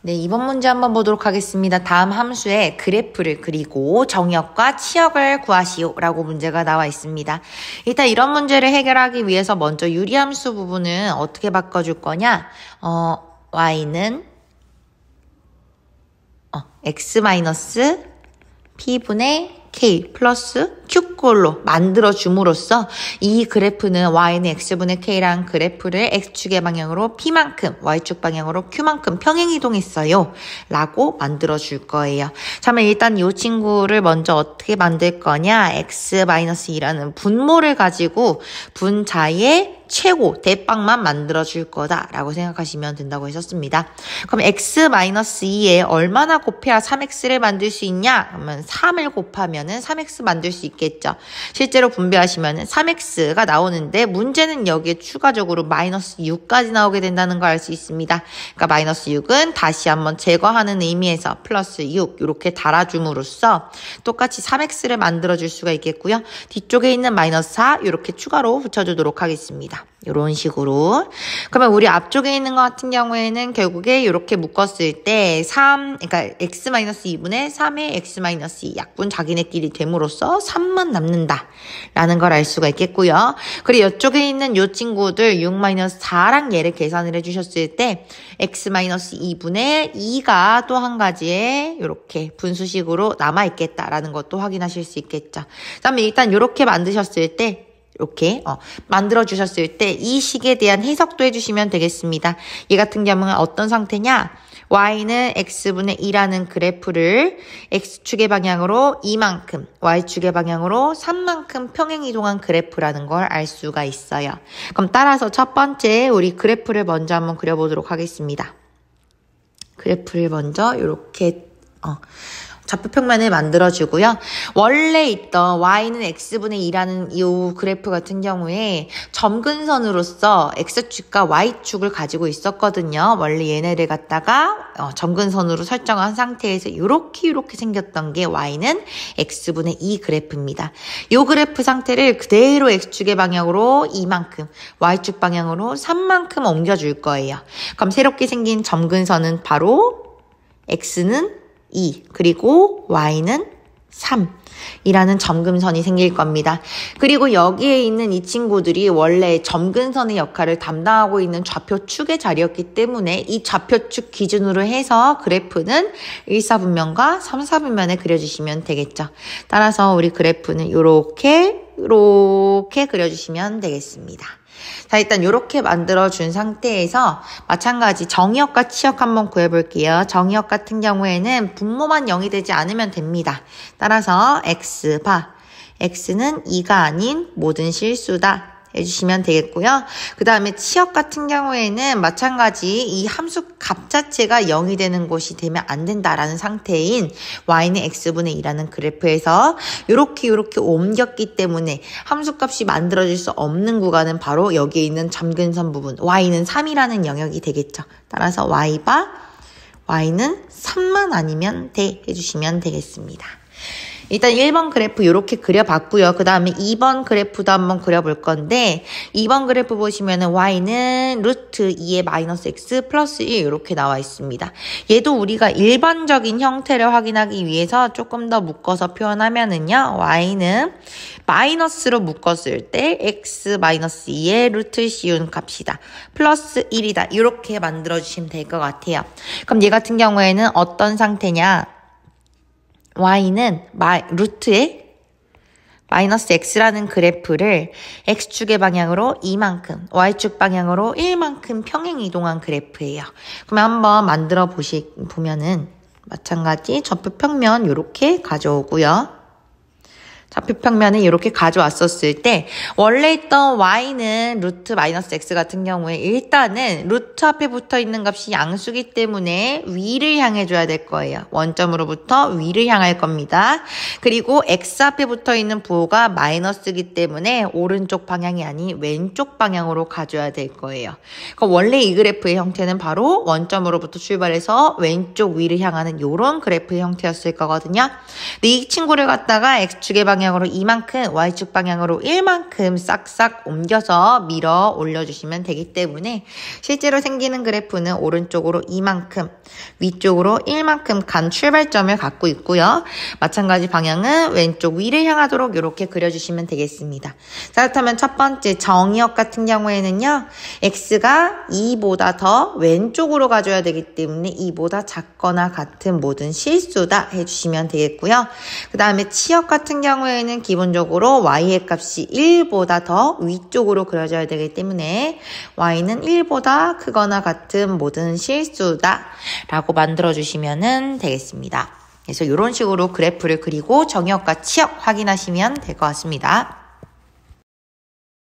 네, 이번 문제 한번 보도록 하겠습니다. 다음 함수의 그래프를 그리고 정의역과 치역을 구하시오 라고 문제가 나와 있습니다. 일단 이런 문제를 해결하기 위해서 먼저 유리함수 부분은 어떻게 바꿔줄 거냐? y는 x-p분의 k 플러스 q꼴로 만들어줌으로써 이 그래프는 y는 x분의 k랑 그래프를 x축의 방향으로 p만큼 y축 방향으로 q만큼 평행이동했어요 라고 만들어줄 거예요. 자, 그러면 일단 이 친구를 먼저 어떻게 만들 거냐? x-2라는 분모를 가지고 분자의 최고 대빵만 만들어줄 거다라고 생각하시면 된다고 하셨습니다. 그럼 x-2에 얼마나 곱해야 3x를 만들 수 있냐? 그러면 3을 곱하면은 3x 만들 수 있겠죠. 실제로 분배하시면은 3x가 나오는데 문제는 여기에 추가적으로 마이너스 6까지 나오게 된다는 걸 알 수 있습니다. 그러니까 마이너스 6은 다시 한번 제거하는 의미에서 플러스 6 이렇게 달아줌으로써 똑같이 3x를 만들어줄 수가 있겠고요. 뒤쪽에 있는 마이너스 4 이렇게 추가로 붙여주도록 하겠습니다. 이런 식으로. 그러면 우리 앞쪽에 있는 것 같은 경우에는 결국에 이렇게 묶었을 때 그러니까 x-2분의 3의 x-2 약분 자기네끼리 됨으로써 3만 남는다 라는 걸 알 수가 있겠고요. 그리고 이쪽에 있는 이 친구들 6-4랑 얘를 계산을 해주셨을 때 x-2분의 2가 또 한 가지의 이렇게 분수식으로 남아있겠다라는 것도 확인하실 수 있겠죠. 그다음에 일단 이렇게 만드셨을 때 이렇게 만들어주셨을 때 이 식에 대한 해석도 해주시면 되겠습니다. 얘 같은 경우는 어떤 상태냐? y는 x분의 2라는 그래프를 x축의 방향으로 2만큼, y축의 방향으로 3만큼 평행이동한 그래프라는 걸 알 수가 있어요. 그럼 따라서 첫 번째 우리 그래프를 먼저 한번 그려보도록 하겠습니다. 그래프를 먼저 이렇게 좌표평면을 만들어주고요. 원래 있던 y는 x분의 2라는 이 그래프 같은 경우에 점근선으로서 x축과 y축을 가지고 있었거든요. 원래 얘네를 갖다가 점근선으로 설정한 상태에서 이렇게 생겼던 게 y는 x분의 2 그래프입니다. 이 그래프 상태를 그대로 x축의 방향으로 2만큼, y축 방향으로 3만큼 옮겨줄 거예요. 그럼 새롭게 생긴 점근선은 바로 x는 2 그리고 y는 3 이라는 점근선이 생길 겁니다. 그리고 여기에 있는 이 친구들이 원래 점근선의 역할을 담당하고 있는 좌표축의 자리였기 때문에 이 좌표축 기준으로 해서 그래프는 1사분면과 3사분면에 그려주시면 되겠죠. 따라서 우리 그래프는 이렇게 그려주시면 되겠습니다. 자, 일단 이렇게 만들어준 상태에서 마찬가지 정의역과 치역 한번 구해볼게요. 정의역 같은 경우에는 분모만 0이 되지 않으면 됩니다. 따라서 x는 2가 아닌 모든 실수다 해주시면 되겠고요. 그 다음에 치역 같은 경우에는 마찬가지 이 함수 값 자체가 0이 되는 곳이 되면 안 된다라는 상태인 y는 x분의 2라는 그래프에서 이렇게 옮겼기 때문에 함수 값이 만들어질 수 없는 구간은 바로 여기에 있는 점근선 부분 y는 3이라는 영역이 되겠죠. 따라서 y는 3만 아니면 돼 해주시면 되겠습니다. 일단 1번 그래프 이렇게 그려봤고요. 그 다음에 2번 그래프도 한번 그려볼 건데 2번 그래프 보시면은 y는 루트 2의 마이너스 x 플러스 1 이렇게 나와 있습니다. 얘도 우리가 일반적인 형태를 확인하기 위해서 조금 더 묶어서 표현하면은요. y는 마이너스로 묶었을 때 x-2의 루트 씌운 값이다. 플러스 1이다. 이렇게 만들어주시면 될 것 같아요. 그럼 얘 같은 경우에는 어떤 상태냐? y는 루트의 마이너스 x라는 그래프를 x축의 방향으로 2만큼, y축 방향으로 1만큼 평행 이동한 그래프예요. 그러면 한번 만들어 보면은 마찬가지 좌표평면 이렇게 가져오고요. 좌표평면을 이렇게 가져왔었을 때 원래 있던 y는 루트 마이너스 x 같은 경우에 일단은 루트 앞에 붙어있는 값이 양수기 때문에 위를 향해 줘야 될 거예요. 원점으로부터 위를 향할 겁니다. 그리고 x 앞에 붙어있는 부호가 마이너스기 때문에 오른쪽 방향이 아닌 왼쪽 방향으로 가줘야 될 거예요. 그럼 원래 이 그래프의 형태는 바로 원점으로부터 출발해서 왼쪽 위를 향하는 이런 그래프의 형태였을 거거든요. 근데 이 친구를 갖다가 x축의 방향 방향으로 이만큼, Y축 방향으로 1만큼 싹싹 옮겨서 밀어 올려주시면 되기 때문에 실제로 생기는 그래프는 오른쪽으로 이만큼, 위쪽으로 1만큼 간 출발점을 갖고 있고요. 마찬가지 방향은 왼쪽 위를 향하도록 이렇게 그려주시면 되겠습니다. 자, 그렇다면 첫 번째 정의역 같은 경우에는요. x가 2보다 더 왼쪽으로 가줘야 되기 때문에 2보다 작거나 같은 모든 실수다 해주시면 되겠고요. 그 다음에 치역 같은 경우에는 기본적으로 y의 값이 1보다 더 위쪽으로 그려져야 되기 때문에 y는 1보다 크거나 같은 모든 실수다 라고 만들어주시면 되겠습니다. 그래서 이런 식으로 그래프를 그리고 정의역과 치역 확인하시면 될 것 같습니다.